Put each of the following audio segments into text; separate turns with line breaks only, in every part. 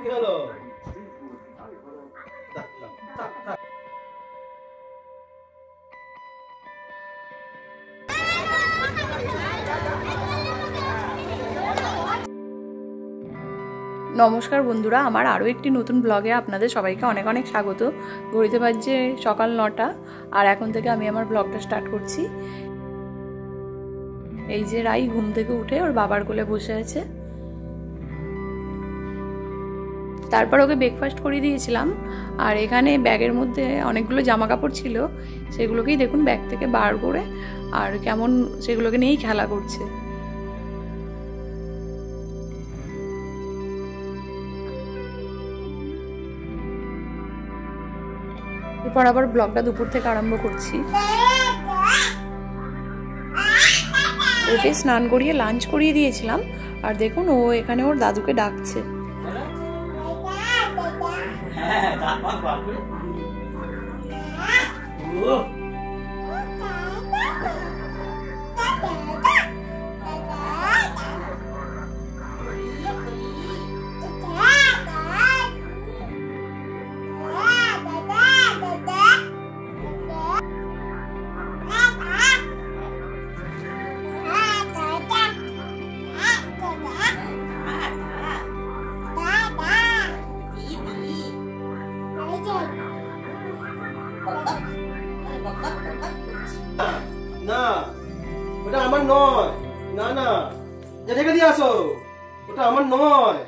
কি হলো?
নমস্কার বন্ধুরা, আমার আরও একটি নতুন ব্লগে আপনাদের সবাইকে অনেক অনেক স্বাগত। ঘড়িতে বাজছে সকাল 9টা আর এখন থেকে আমি আমার ব্লগটা স্টার্ট করছি। এই যে রাই ঘুম থেকে উঠে ওর বাবার কোলে বসে আছে। তারপর ওকে ব্রেকফাস্ট করিয়ে দিয়েছিলাম। আর এখানে ব্যাগের মধ্যে অনেকগুলো জামা কাপড় ছিল, সেগুলোকেই দেখুন ব্যাগ থেকে বার করে আর কেমন সেগুলোকে নিয়েই খেলা করছে। এরপর আবার ব্লগটা দুপুর থেকে আরম্ভ করছি। ওকে স্নান করিয়ে লাঞ্চ করিয়ে দিয়েছিলাম আর দেখুন ও এখানে ওর দাদুকে ডাকছে।
না, ওটা আমার নয়। না না, রেখে দিয়ে আসো, ওটা আমার নয়।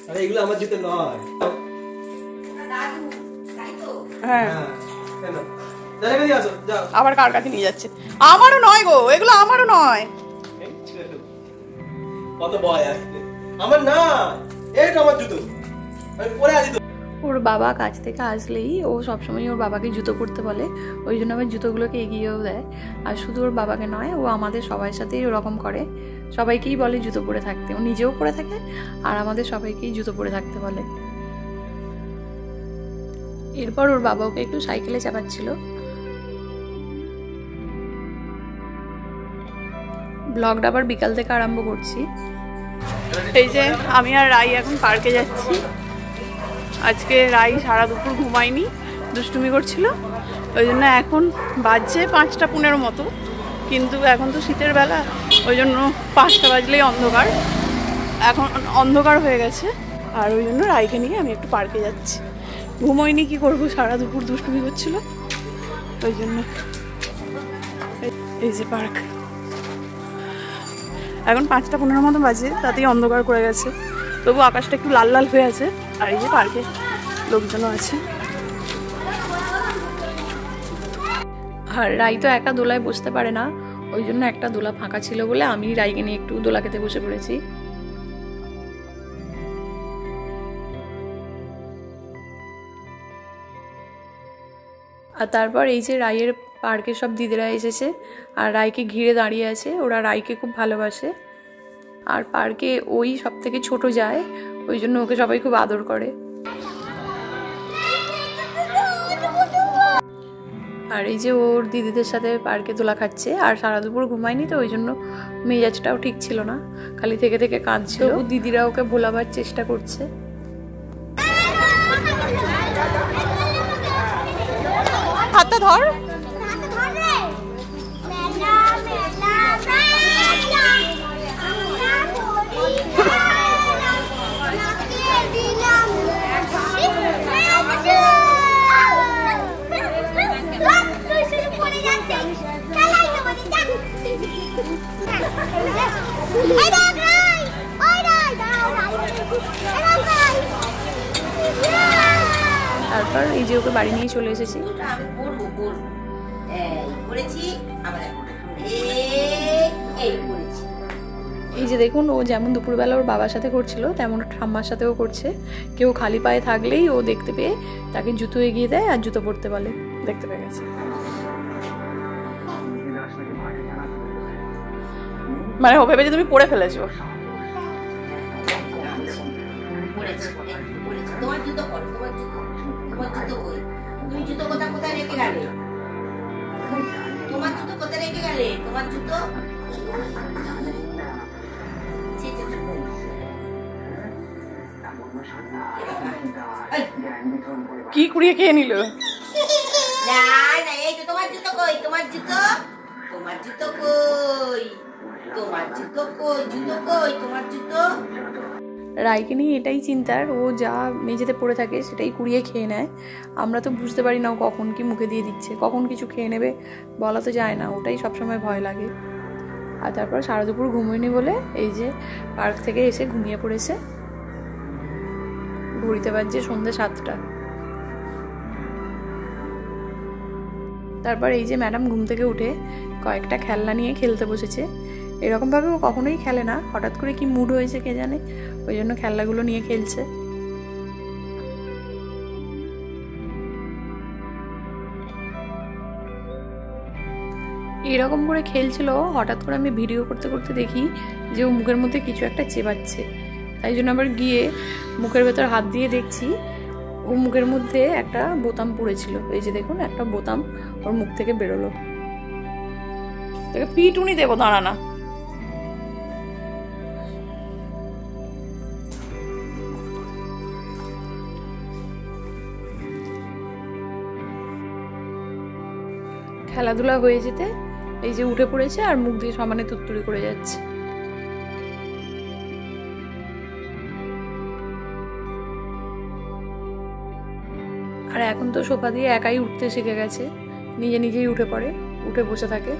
আরে এগুলো আমার জুতো নয়।
হ্যাঁ,
রেখে দিয়ে আসো, যাও।
আবার কার কাছে নিয়ে যাচ্ছে? আমারও নয় গো, এগুলো আমারও নয়।
কত ভয় আসছে। আমার না, এটা আমার জুতো, আমি পরে আসি।
ওর বাবা কাছ থেকে আসলেই ও সবসময় ওর বাবাকে জুতো পরতে বলে, ওই জন্য আবার জুতোগুলোকে এগিয়েও দেয়। আর শুধু ওর বাবাকে নয়, ও আমাদের সবার সাথেই ওরকম করে, সবাইকেই বলে জুতো পরে থাকতে। ও নিজেও পরে থাকে আর আমাদের সবাইকেই জুতো পরে থাকতে বলে। এরপর ওর বাবা ওকে একটু সাইকেলে চাপাচ্ছিল। ব্লগটা আবার বিকাল থেকে আরম্ভ করছি। এই যে আমি আর রাই এখন পার্কে যাচ্ছি। আজকে রাই সারা দুপুর ঘুমায়নি, দুষ্টুমি করছিল, ওই জন্য এখন বাজছে 5টা 15 মতো, কিন্তু এখন তো শীতের বেলা, ওই জন্য 5টা বাজলেই অন্ধকার। এখন অন্ধকার হয়ে গেছে আর ওই জন্য রাইকে নিয়ে আমি একটু পার্কে যাচ্ছি। ঘুমোয়নি, কি করবো, সারা দুপুর দুষ্টুমি করছিল, ওই জন্য। এই যে পার্ক, এখন 5টা 15 মতো বাজে, তাতেই অন্ধকার করে গেছে, তবু আকাশটা একটু লাল লাল হয়ে আছে। আর এই যে পার্কে লোকজনও আছে। আর রাই তো একা দোলায় বসতে পারে না, ওই জন্য একটা দোলা ফাঁকা ছিল বলে আমি রাইকে নিয়ে একটু দোলা খেতে বসে পড়েছি। আর তারপর এই যে রাইয়ের পার্কে সব দিদিরা এসেছে আর রাইকে ঘিরে দাঁড়িয়ে আছে। ওরা রাইকে খুব ভালোবাসে আর পার্কে ওই সব থেকে ছোট যায়, ওই জন্য ওকে সবাই খুব আদর করে। আর এই যে ওর দিদিদের সাথে পার্কে দোলা খাচ্ছে আর সারা দুপুর ঘুমায়নি, তো ওই জন্য মেজাজটাও ঠিক ছিল না, খালি থেকে থেকে কাঁদছিল। দিদিরা ওকে ভোলাবার চেষ্টা করছে। হাতটা ধর। তারপর এই যে ওকে বাড়ি নিয়ে চলে এসেছি। এই যে দেখুন, ও যেমন দুপুরবেলা ওর বাবার সাথে করছিল তেমন ঠাম্মার সাথেও করছে। কেউ খালি পায়ে থাকলেই ও দেখতে পেয়ে তাকে জুতো এগিয়ে দেয় আর জুতো পরতে বলে। দেখতে পেয়ে গেছে, মানে ও ভেবে যে তুমি পরে ফেলেছো।
তুমি জুতো কোথায় রেখে গেলে? তোমার জুতো কোথায় রেখে গেলে তোমার জুতো
কি কুড়িয়ে খেয়ে নিল?
না না, এই তো তোমার জুতো কই, তোমার জুতো, তোমার জুতো কই, তোমার জুতো কই, জুতো কই, তোমার জুতো।
রায়কে নিয়ে এটাই চিন্তার, ও যা মেঝেতে পড়ে থাকে সেটাই কুড়িয়ে খেয়ে নেয়। আমরা তো বুঝতে পারি না ও কখন কি মুখে দিয়ে দিচ্ছে, কখন কিছু খেয়ে নেবে বলা তো যায় না, ওটাই সবসময় ভয় লাগে। আর তারপর সারা দুপুর ঘুমোয়নি বলে এই যে পার্ক থেকে এসে ঘুমিয়ে পড়েছে। ঘড়িতে বাজছে সন্ধ্যে 7টা। তারপর এই যে ম্যাডাম ঘুম থেকে উঠে কয়েকটা খেলনা নিয়ে খেলতে বসেছে। এরকমভাবে ও কখনোই খেলে না, হঠাৎ করে কি মুড হয়েছে কে জানে, ওই জন্য খেলনাগুলো নিয়ে খেলছে। এরকম করে খেলছিল, হঠাৎ করে আমি ভিডিও করতে করতে দেখি যে ও মুখের মধ্যে কিছু একটা চেবাচ্ছে। তাই জন্য আবার গিয়ে মুখের ভেতর হাত দিয়ে দেখছি ও মুখের মধ্যে একটা বোতাম পড়েছিল। এই যে দেখুন, একটা বোতাম ওর মুখ থেকে বেরোলো। তোকে পিটুনি দেবো, দাঁড়া না। খেলাধুলা হয়ে যেতে এই যে উঠে পড়েছে আর মুখ দিয়ে সমানে তুত্তুরি করে যাচ্ছে। আর এখন তো সোফা দিয়ে একাই উঠতে শিখে গেছে, নিজে নিজেই উঠে পড়ে, উঠে বসে থাকে।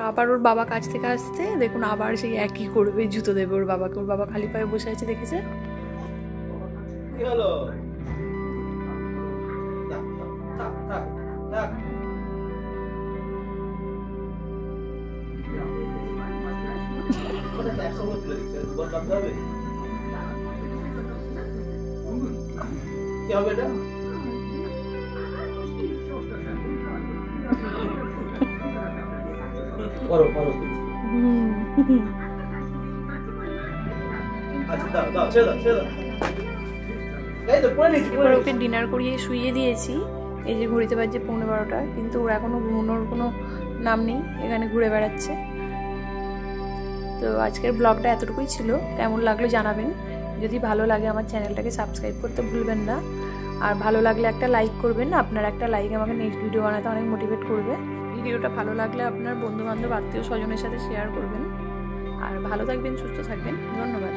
আবার ওর বাবা কাছ থেকে আসতে দেখুন আবার সেই একই করবে, জুতো দেবে ওর বাবাকে। ওর বাবা খালি পায়ে বসে আছে, দেখেছে?
কি হলো? থাক থাক থাক। ওটা একসঙ্গে তুলে দিচ্ছে, দুবার কাটতে হবে। কি হবে এটা? করো করো। আচ্ছা দাও দাও, ছেড়ে দাও ছেড়ে দাও। এই তো পড়ে নিচ্ছি।
ওকে ডিনার করিয়ে শুইয়ে দিয়েছি। এই যে ঘড়িতে বাজছে 11:15, কিন্তু ওর এখনো ঘুমানোর কোনো নাম নেই, এখানে ঘুরে বেড়াচ্ছে। তো আজকের ব্লগটা এতটুকুই ছিল। কেমন লাগলো জানাবেন। যদি ভালো লাগে আমার চ্যানেলটাকে সাবস্ক্রাইব করতে ভুলবেন না। আর ভালো লাগলে একটা লাইক করবেন, আপনার একটা লাইক আমাকে নেক্সট ভিডিও বানাতে অনেক মোটিভেট করবে। ভিডিওটা ভালো লাগলে আপনার বন্ধু বান্ধব আত্মীয় স্বজনের সাথে শেয়ার করবেন। আর ভালো থাকবেন, সুস্থ থাকবেন। ধন্যবাদ।